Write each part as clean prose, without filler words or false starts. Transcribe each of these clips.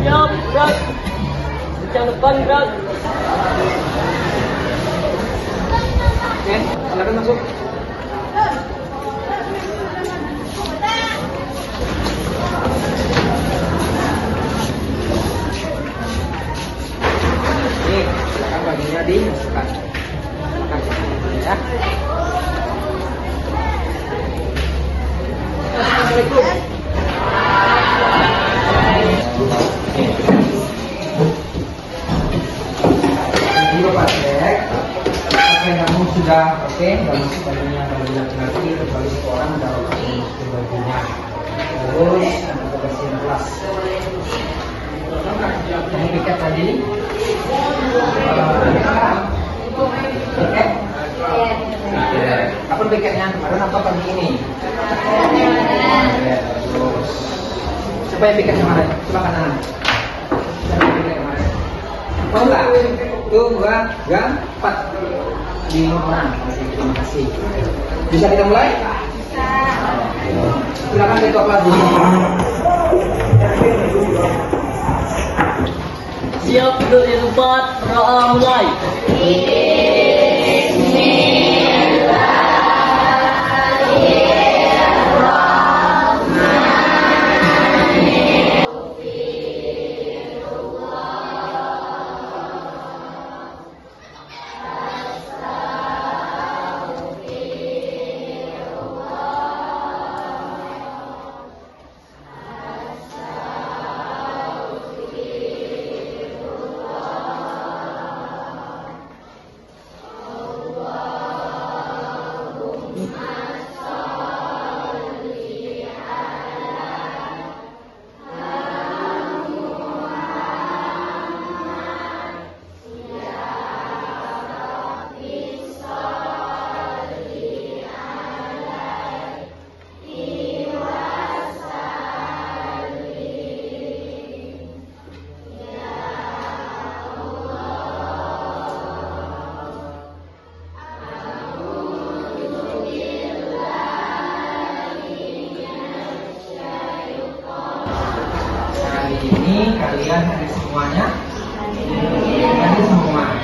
Siap, gerak. Bincang depan, gerak. Oke, silakan masuk. Nih, silakan baginya dimasukkan. Ya. Assalamualaikum. Ini Bapak cek, apakah kamu sudah oke? Gak masuk bajunya, kalau laki-laki kecuali satu orang ada kamu masuk bajunya. Terus ada kebersihan kelas. Kamu piket tadi? Piket? Kapan piketnya? Kemarin apa pagi ini? Terus siapa yang piket kemarin? Coba kanan. Siapa yang piket kemarin? Oh enggak? Tuh, 2, 3, 4 5 orang. Terima kasih. Bisa kita mulai? Bisa. Silakan ketua kelas dulu. Siap, duduk di tempat. Berdoa mulai. Ini kalian hadir semuanya? Hadir semua.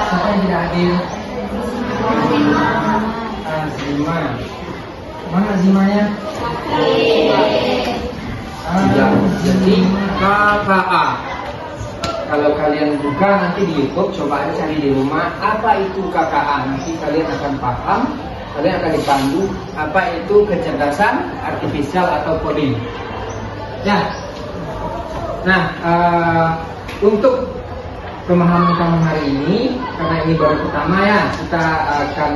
Siapa yang tidak hadir? Azima. Mana Azimanya? Jadi KKA. Kalau kalian buka nanti di YouTube, coba aja cari di rumah apa itu KKA. Nanti kalian akan paham. Kalian akan dipandu apa itu kecerdasan artifisial atau coding. Ya. Nah, untuk pemahaman kamu hari ini, karena ini baru pertama ya, kita akan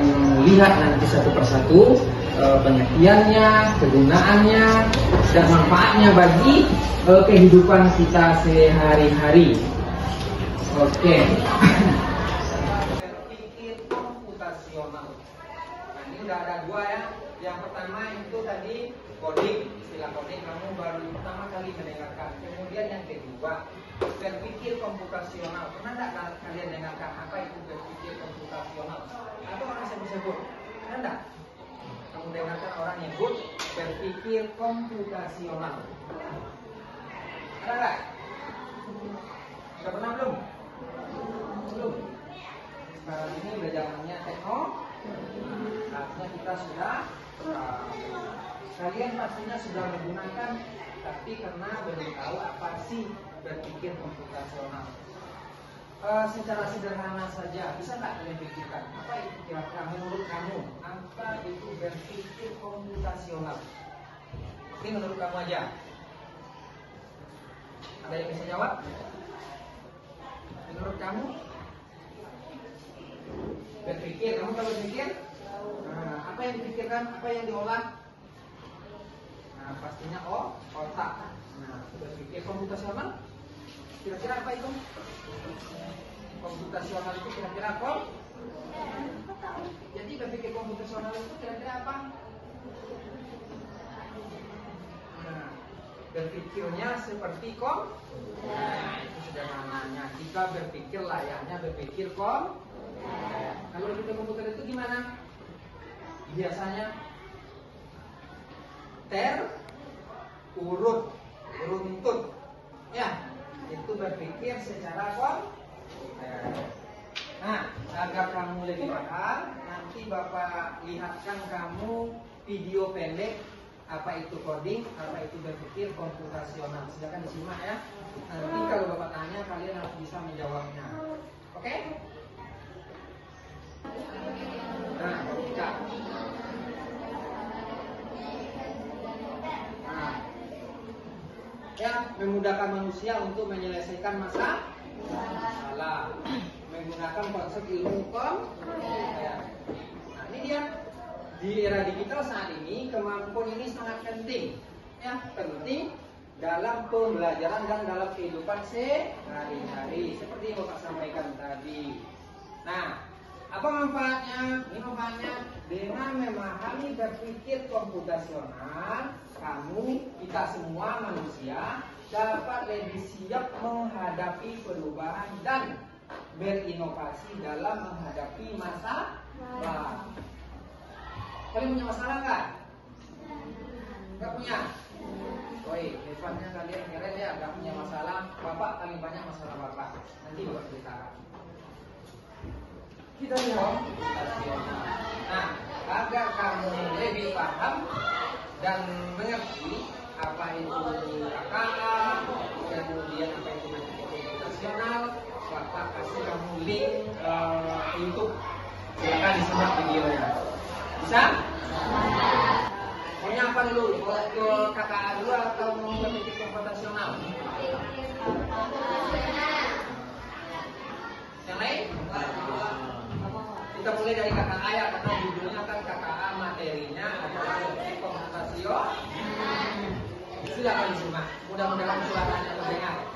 lihat nanti satu persatu pengertiannya, kegunaannya, dan manfaatnya bagi kehidupan kita sehari-hari. Oke. Berpikir komputasional. Nah, ini udah ada 2 ya. Yang pertama itu tadi coding. Istilah coding kamu baru pertama kali mendengarkan. Kemudian yang kedua, berpikir komputasional. Pernah nggak kalian dengarkan apa itu berpikir komputasional? Atau orang sebut-sebut? Pernah nggak? Kamu dengarkan orang nyebut berpikir komputasional? Ada nggak? Sudah pernah belum? Belum. Sekarang ini udah zamannya teknologi. Artinya kita sudah kalian pastinya sudah menggunakan, tapi karena belum tahu apa sih berpikir komputasional. Secara sederhana saja, bisa nggak kalian pikirkan apa itu kira-kira menurut kamu apa itu berpikir komputasional? Ini menurut kamu aja. Ada yang bisa jawab? Menurut kamu berpikir, kamu kalau berpikir apa yang dipikirkan, apa yang diolah? Nah, pastinya otak. Nah, berpikir komputasional kira-kira apa itu? Komputasional itu kira-kira apa? Jadi berpikir komputasional itu kira-kira apa? Nah, berpikirnya seperti Nah, itu sederhananya. Kita berpikir layaknya berpikir Kalau berpikir komputer itu gimana? Biasanya terurut, runtut, ya. berpikir secara komputer. Nah, agar kamu lebih paham, nanti Bapak lihatkan kamu video pendek apa itu coding, apa itu berpikir komputasional. Silakan disimak ya. Nanti kalau Bapak tanya, kalian harus bisa menjawabnya. Oke? Nah, kita. Nah, ya, memudahkan manusia untuk menyelesaikan masalah menggunakan konsep ilmu komputer. Nah, ini dia. Di era digital saat ini, kemampuan ini sangat penting, ya, penting dalam pembelajaran dan dalam kehidupan sehari-hari, seperti yang Bapak sampaikan tadi. Nah, apa manfaatnya? Ini manfaatnya dengan memahami berpikir komputasional, kita semua manusia dapat lebih siap menghadapi perubahan dan berinovasi dalam menghadapi masalah. Kalian punya masalah nggak? Nggak punya? Woi, hebatnya kalian keren ya, nggak punya masalah. Bapak paling banyak masalah Bapak. Nanti Bapak ceritakan. Kita lihat. Nah, agar kamu lebih paham dan mengerti apa itu KKA, kemudian apa itu berpikir komputasional, Bapak kasih kamu link YouTube. Silakan disimak videonya. Bisa? Maunya apa dulu? Mau ke KKA dulu atau mau berpikir komputasional? Yang lain? Kita mulai dari KKA ya, karena judulnya kan KKA, materinya adalah berpikir komputasional. Silakan disimak. Mudah-mudahan suaranya terdengar.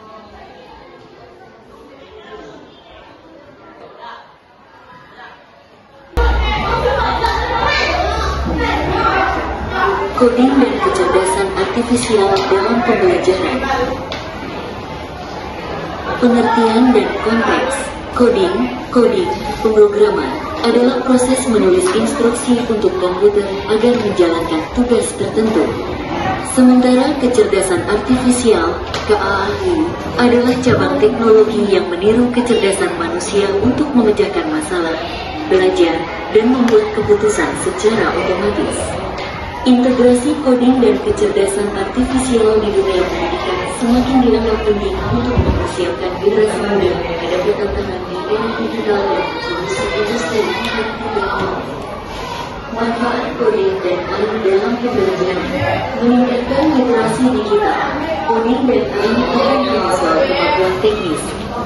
Koding dan kecerdasan artifisial dalam pembelajaran. Pengertian dan konteks. Coding, pemrograman adalah proses menulis instruksi untuk komputer agar menjalankan tugas tertentu. Sementara kecerdasan artifisial (KAI) adalah cabang teknologi yang meniru kecerdasan manusia untuk memecahkan masalah, belajar, dan membuat keputusan secara otomatis. Integrasi coding dan kecerdasan artifisial di dunia pendidikan semakin dianggap penting untuk mempersiapkan generasi muda menghadapi tantangan di era digital dan solusi industri 4.0. Manfaat coding dan AI dalam pembelajaran meningkatkan literasi digital. Coding dan AI bukan hanya soal kemampuan teknis,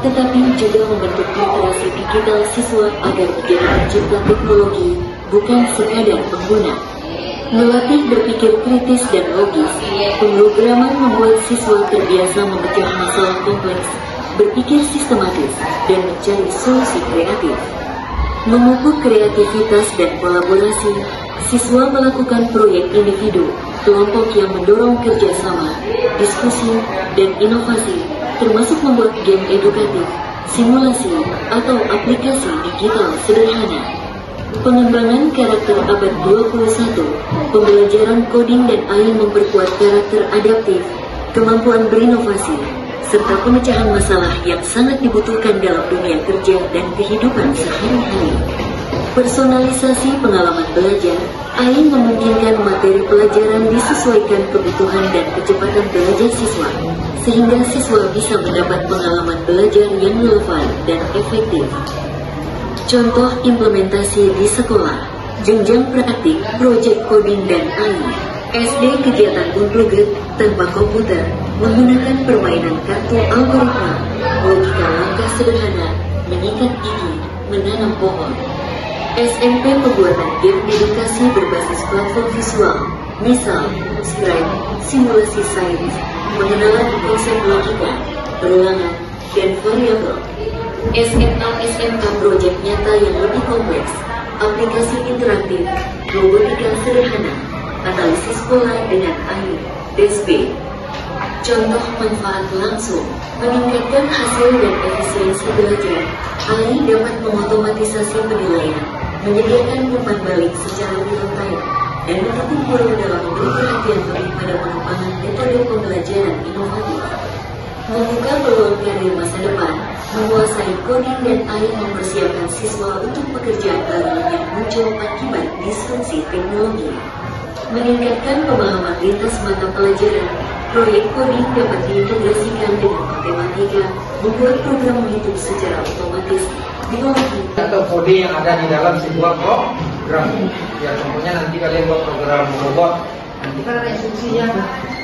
tetapi juga membentuk literasi digital siswa agar menjadi pencipta teknologi, bukan sekadar pengguna. Melatih berpikir kritis dan logis, pemrograman membuat siswa terbiasa memecah masalah kompleks, berpikir sistematis, dan mencari solusi kreatif. Memupuk kreativitas dan kolaborasi, siswa melakukan proyek individu, kelompok yang mendorong kerjasama, diskusi, dan inovasi, termasuk membuat game edukatif, simulasi, atau aplikasi digital sederhana. Pengembangan karakter abad 21, pembelajaran coding dan AI memperkuat karakter adaptif, kemampuan berinovasi, serta pemecahan masalah yang sangat dibutuhkan dalam dunia kerja dan kehidupan sehari-hari. Personalisasi pengalaman belajar, AI memungkinkan materi pelajaran disesuaikan kebutuhan dan kecepatan belajar siswa, sehingga siswa bisa mendapat pengalaman belajar yang relevan dan efektif. Contoh implementasi di sekolah, jenjang praktik, proyek coding dan AI. SD kegiatan unplugged tanpa komputer, menggunakan permainan kartu algoritma, logika langkah sederhana, menyikat gigi, menanam pohon. SMP pembuatan game edukasi berbasis platform visual, misal Scribe, simulasi sains, pengenalan konsep logika, perulangan, dan variabel. SMA-SMK proyek nyata yang lebih kompleks, aplikasi interaktif, robotika sederhana, analisis pola dengan AI, DSP. Contoh manfaat langsung, meningkatkan hasil dan efisiensi belajar. AI dapat mengotomatisasi penilaian, menyediakan umpan balik secara real time, dan mendukung guru dalam memberi perhatian lebih pada pengembangan metode pembelajaran inovatif. Membuka peluang karir masa depan, menguasai coding dan AI mempersiapkan siswa untuk pekerjaan baru yang muncul akibat disrupsi teknologi. Meningkatkan pemahaman lintas mata pelajaran, proyek coding dapat diintegrasikan dengan matematika, membuat program menghitung secara otomatis, diolah atau kode yang ada di dalam sebuah program. Ya contohnya nanti kalian buat program robot, nanti kan ada instruksinya.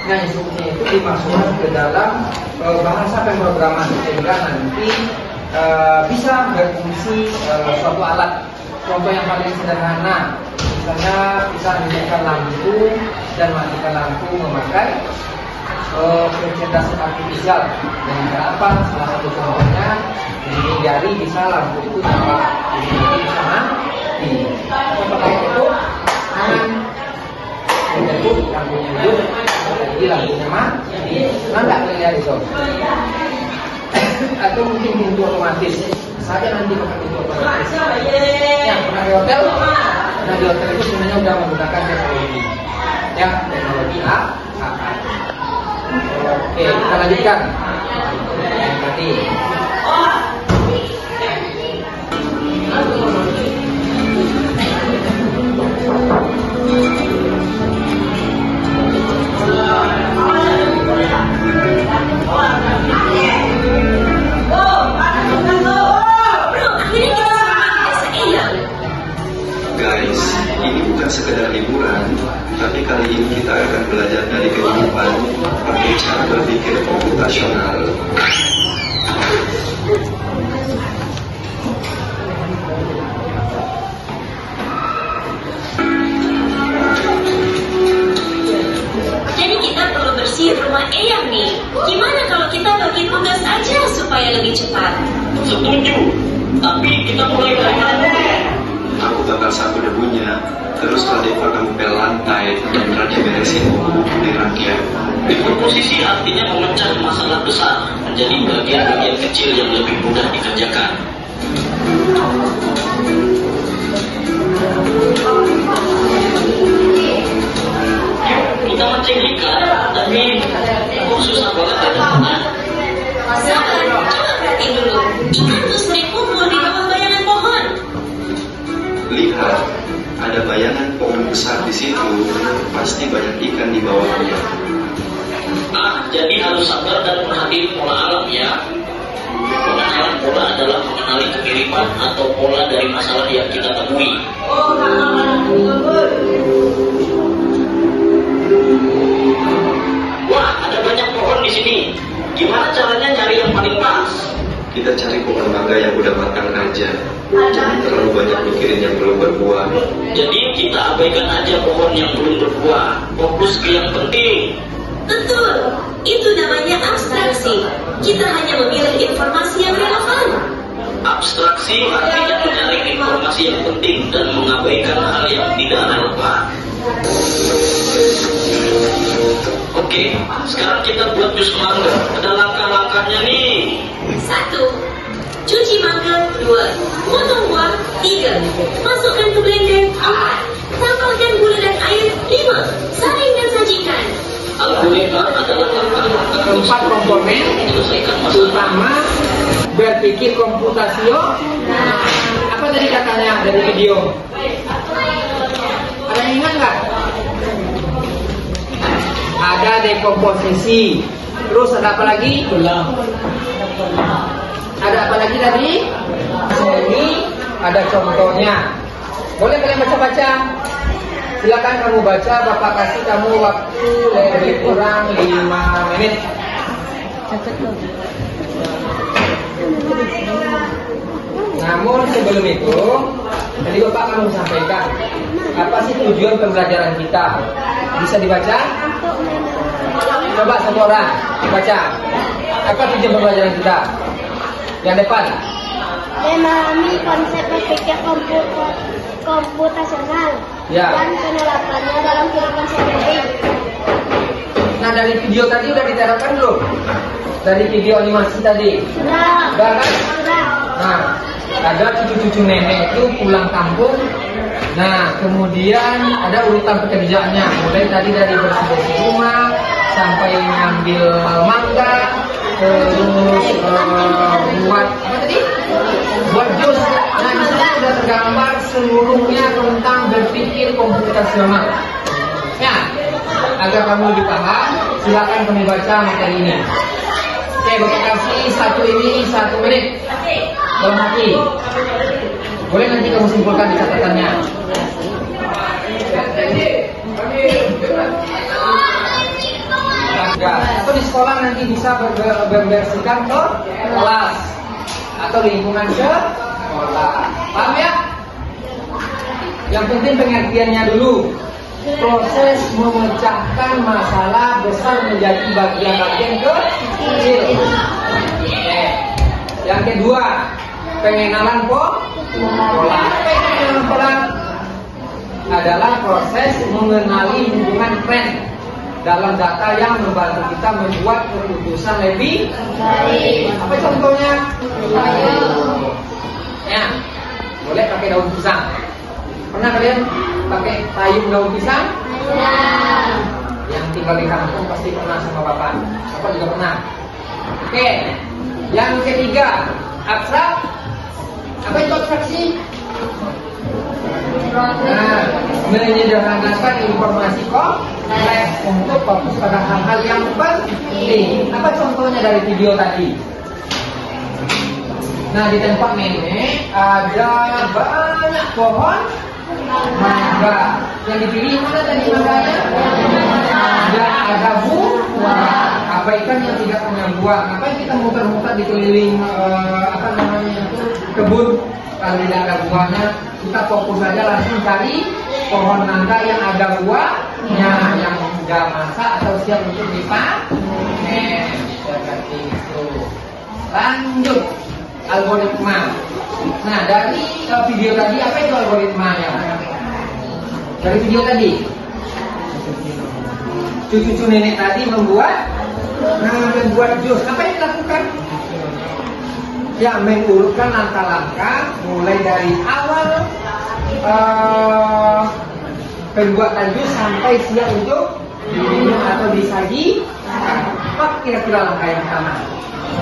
Nah instruksinya itu dimasukkan ke dalam bahasa pemrograman sehingga nanti bisa berfungsi suatu alat. Contoh yang paling sederhana, misalnya bisa menyalakan lampu dan matikan lampu memakai kecerdasan artifisial. Dengan cara apa? Salah satu contohnya, di jari bisa lampu itu nyala, di jari bisa mati. Pakai itu tangan, itu lampunya hidup, jadi lampunya mati. Nah nggak lihat itu? Atau mungkin pintu otomatis. Saja nanti pakai pintu otomatis. Ya, pernah di hotel? Nah di hotel itu sebenarnya udah menggunakan teknologi. Ya, teknologi AI. Oke, kita lanjutkan. Tadi. Guys, ini bukan sekedar hiburan, tapi kali ini kita akan belajar dari kehidupan pakai cara berpikir komputasional. Jadi kita perlu bersih rumah Eyang nih. Gimana kalau kita bagi tugas aja supaya lebih cepat? Setuju, tapi kita mulai dari mana? Aku bakal sapu debunya, terus Radeva akan pel lantai dan Radeva beresin di rakyat. Dekomposisi artinya memecah masalah besar menjadi bagian-bagian kecil yang lebih mudah dikerjakan. Kita mancing ikan, tapi kok susah banget datangnya. Sabar, coba perhatiin dulu. Ikan tuh sering kumpul di bawah bayangan pohon. Lihat, ada bayangan pohon besar di situ, pasti banyak ikan di bawahnya. Jadi harus sabar dan perhatiin pola alam ya. Pengenalan pola adalah mengenali kemiripan atau pola dari masalah yang kita temui. Wah, ada banyak pohon di sini. Gimana caranya nyari yang paling pas? Kita cari pohon mangga yang udah matang aja. Jangan terlalu banyak mikirin yang belum berbuah. Jadi kita abaikan aja pohon yang belum berbuah. Fokus ke yang penting. Betul, itu namanya abstraksi. Kita hanya memilih informasi yang relevan. Abstraksi artinya mencari informasi yang penting dan mengabaikan hal yang tidak relevan. Oke, sekarang kita buat jus mangga. Ada langkah-langkahnya nih. 1. Cuci mangga. 2. Potong buah. 3. Masukkan ke blender. 4. Tambahkan gula dan air. 5. Saring dan sajikan. Algoritma adalah langkah-langkah Keempat komponen menyelesaikan masalah. utama berpikir komputasional. Apa tadi katanya dari video? Ada yang ingat nggak? Ada dekomposisi. Terus ada apa lagi? Ada apa lagi tadi? Ini ada contohnya. Boleh kalian baca-baca? Silakan kamu baca. Bapak kasih kamu waktu lebih kurang 5 menit. Namun sebelum itu, tadi Bapak kamu sampaikan apa sih tujuan pembelajaran kita? Bisa dibaca? Coba satu orang baca. Apa tujuan pembelajaran kita? Yang depan. Memahami konsep berpikir komputasional Ya. dan penerapannya dalam kehidupan sehari-hari. Nah dari video tadi udah diterapkan belum? Dari video animasi tadi. Sudah. Udah kan? Sudah. Nah, ada cucu-cucu nenek itu pulang kampung. Nah, kemudian ada urutan pekerjaannya. Mulai tadi dari bersih-bersih rumah sampai ngambil mangga, terus buat apa tadi? Buat jus. Nah, di sini sudah tergambar seluruhnya tentang berpikir komputasional. Ya, agar kamu lebih paham, silakan kamu baca materi ini. Oke, Bapak kasih satu menit. Dalam hati. Boleh nanti kamu simpulkan di catatannya. Atau di sekolah nanti bisa berversikan ke kelas atau lingkungan sekolah. Paham ya? Yang penting pengertiannya dulu. Proses memecahkan masalah besar menjadi bagian-bagian kecil. Yang kedua, pengenalan pola. Pengenalan pola adalah proses mengenali hubungan tren dalam data yang membantu kita membuat keputusan lebih baik. Apa contohnya? Ya, boleh pakai daun pisang. Pernah kalian pakai payung daun pisang? Yang tinggal di kampung pasti pernah sama bapak. Bapak juga pernah. Oke. Yang ketiga, abstrak. Apa itu abstraksi? Nah, menyederhanakan informasi kompleks untuk fokus pada hal-hal yang penting. Apa contohnya dari video tadi? Nah, di tempat nenek ada banyak pohon mangga. Yang dipilih mana tadi mangganya? Dan ada buah. Abaikan yang tidak punya buah. Ngapain kita muter-muter di keliling kebun? Kalau tidak ada buahnya, kita fokus saja langsung cari pohon mangga yang ada buahnya, yang sudah masak atau siap untuk dipanen. Seperti itu. Lanjut, algoritma. Nah, dari video tadi apa itu algoritmanya? Dari video tadi, cucu nenek tadi membuat jus. Apa yang dilakukan? Ya, mengurutkan langkah-langkah mulai dari awal pembuatan jus sampai siap untuk diminum atau disaji. Apa kira-kira langkah yang pertama?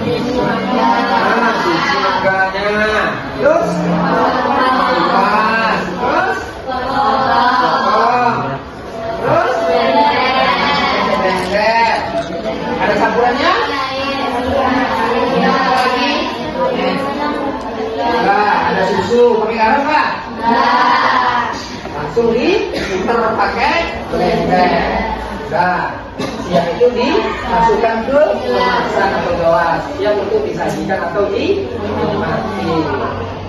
Cuci mangganya, terus kupas, terus potong, terus blender. Ada campurannya? Nah, ada susu, pakai garam nggak? Langsung diputar pakai blender. Nah, siap itu dimasukkan ke kemasan atau gelas, siap untuk disajikan atau dinikmati.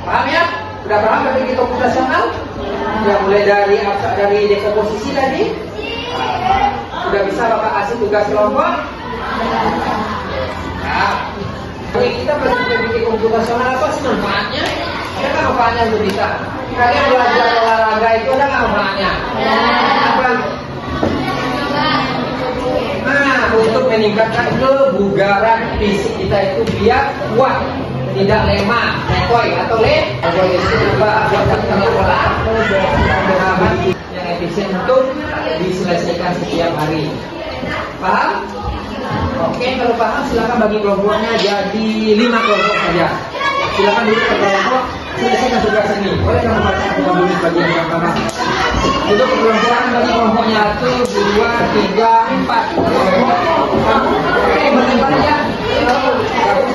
Paham ya? Sudah paham berpikir komputasional? Ya, mulai dari dekomposisi tadi. Sudah bisa Bapak kasih tugas kelompok? Nah, kita berpikir komputasional apa sih manfaatnya? Ada nggak manfaatnya untuk kita? Kalian belajar olahraga itu ada nggak manfaatnya? Apa? Nah, untuk meningkatkan kebugaran fisik kita itu biar kuat, tidak lemah, lekoi atau yang efisien untuk diselesaikan setiap hari. Paham? Oke, kalau paham silakan bagi kelompoknya jadi 5 kelompok saja. Silakan duduk ke kelompok, selesaikan tugas ini. Boleh kamu baca dulu bagian yang paham. Untuk kelompokan bagi kelompoknya 1, 2, 3, 4. Oke, berlempar ya. Bagus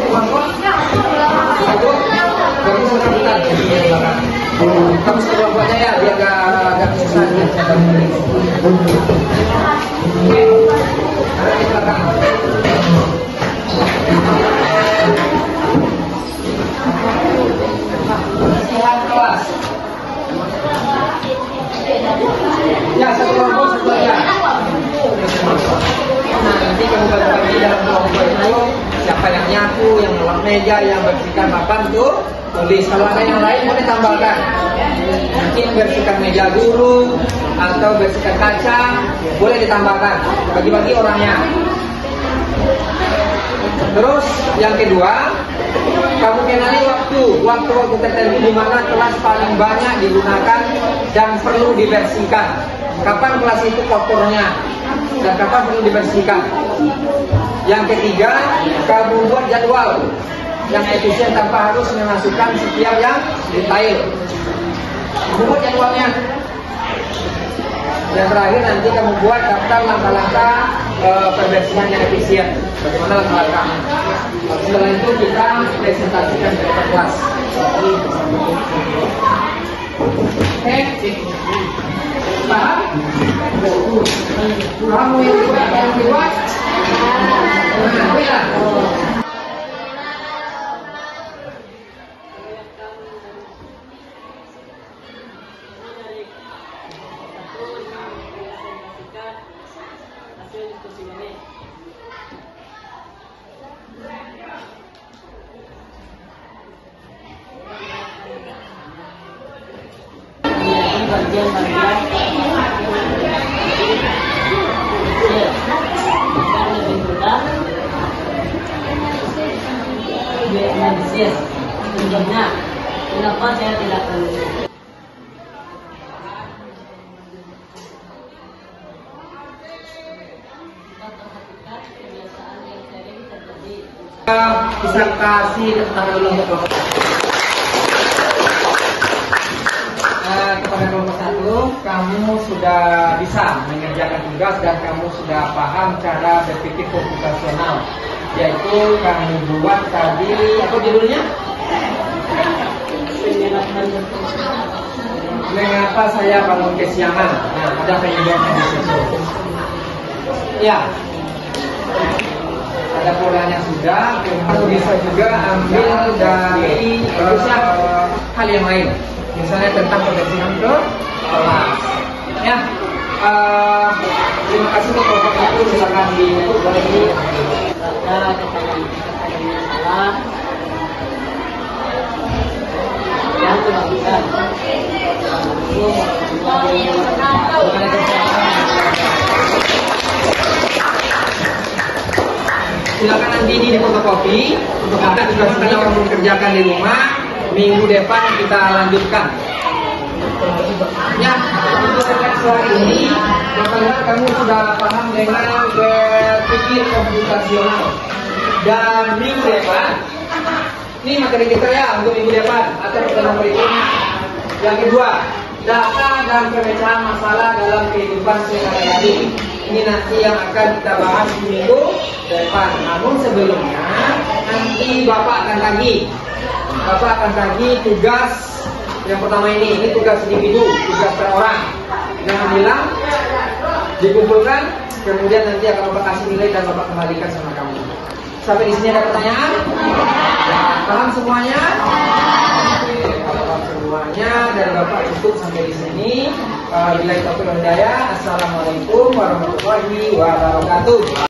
kelompok. Bagus rebutan. Kamu sekelompoknya ya, biar agak susah dia. Oke. Ada di belakang. Silakan kelas. Ya, satu kelompok satu aja. Nah, nanti kamu bagi dalam kelompok itu siapa yang nyapu, yang ngelap meja, yang bersihkan papan tuh tulis. Kalau ada yang lain boleh tambahkan. Mungkin bersihkan meja guru atau bersihkan kaca boleh ditambahkan. Bagi-bagi orangnya. Terus yang kedua, kamu kenali waktu tertentu di mana kelas paling banyak digunakan dan perlu dibersihkan. Kapan kelas itu kotornya dan kapan perlu dibersihkan. Yang ketiga, kamu buat jadwal yang efisien tanpa harus memasukkan setiap yang detail. Kamu buat jadwalnya. Yang terakhir nanti kamu buat daftar langkah-langkah pembersihan yang efisien. Bagaimana langkah-langkahnya? Setelah itu kita presentasikan ke kelas. Oke, paham? Kamu yang dibuat, bagian-bagian yang lebih mudah dianalisis. Contohnya, kenapa saya tidak tahu? Disertasi tentang ilmu kelompok. Kepada kelompok 1, kamu sudah bisa mengerjakan tugas dan kamu sudah paham cara berpikir komputasional, yaitu kamu buat tadi apa judulnya? Mengapa saya bangun kesiangan? Nah, ada penyebabnya di situ. Ya, ada polanya sudah. Kamu bisa juga ambil dari hal yang lain. Misalnya tentang pembersihan ke kelas. Ya, terima kasih untuk kelompok itu. Silakan boleh di. Salah yang dilakukan. Silakan nanti ini di fotokopi untuk kita tugas ini kamu kerjakan di rumah. Minggu depan kita lanjutkan. Ya, untuk teks hari ini, bagaimana kamu sudah paham dengan berpikir komputasional. Dan minggu depan, ini materi kita ya untuk minggu depan atau pertemuan berikutnya. Yang kedua, data dan pemecahan masalah dalam kehidupan sehari-hari. Ini nanti yang akan kita bahas di minggu depan. Namun sebelumnya, nanti Bapak akan bagi tugas yang pertama ini tugas individu, tugas per orang. Jangan bilang, dikumpulkan, kemudian nanti akan Bapak kasih nilai dan Bapak kembalikan sama kamu. Sampai di sini ada pertanyaan? Paham semuanya? Paham semuanya dan Bapak cukup sampai di sini. Billahi taufiq wal hidayah. Assalamualaikum warahmatullahi wabarakatuh.